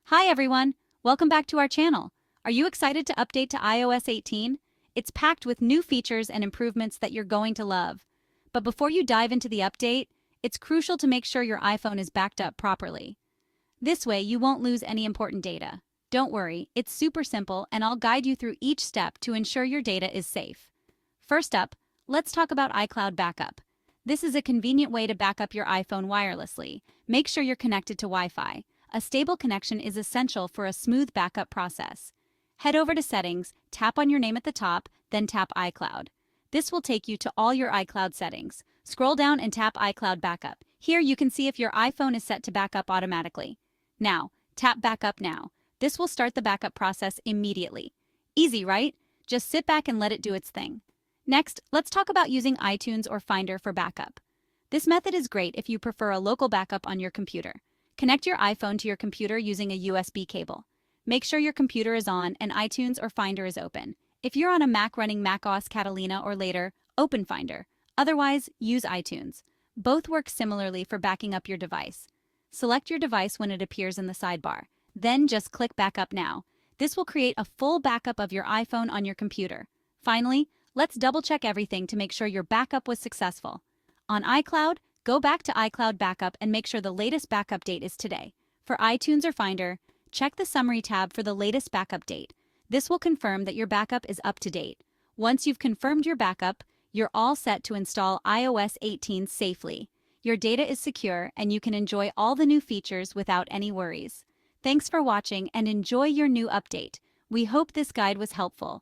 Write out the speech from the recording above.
Hi everyone, welcome back to our channel. Are you excited to update to iOS 18? It's packed with new features and improvements that you're going to love. But before you dive into the update, it's crucial to make sure your iPhone is backed up properly. This way, you won't lose any important data. Don't worry, it's super simple and I'll guide you through each step to ensure your data is safe. First up, let's talk about iCloud Backup. This is a convenient way to back up your iPhone wirelessly. Make sure you're connected to Wi-Fi. A stable connection is essential for a smooth backup process. Head over to Settings, tap on your name at the top, then tap iCloud. This will take you to all your iCloud settings. Scroll down and tap iCloud Backup. Here you can see if your iPhone is set to backup automatically. Now, tap Backup Now. This will start the backup process immediately. Easy, right? Just sit back and let it do its thing. Next, let's talk about using iTunes or Finder for backup. This method is great if you prefer a local backup on your computer. Connect your iPhone to your computer using a USB cable. Make sure your computer is on and iTunes or Finder is open. If you're on a Mac running macOS Catalina or later, open Finder. Otherwise, use iTunes. Both work similarly for backing up your device. Select your device when it appears in the sidebar. Then just click Backup Now. This will create a full backup of your iPhone on your computer. Finally, let's double-check everything to make sure your backup was successful. On iCloud, go back to iCloud Backup and make sure the latest backup date is today. For iTunes or Finder, check the Summary tab for the latest backup date. This will confirm that your backup is up to date. Once you've confirmed your backup, you're all set to install iOS 18 safely. Your data is secure and you can enjoy all the new features without any worries. Thanks for watching and enjoy your new update. We hope this guide was helpful.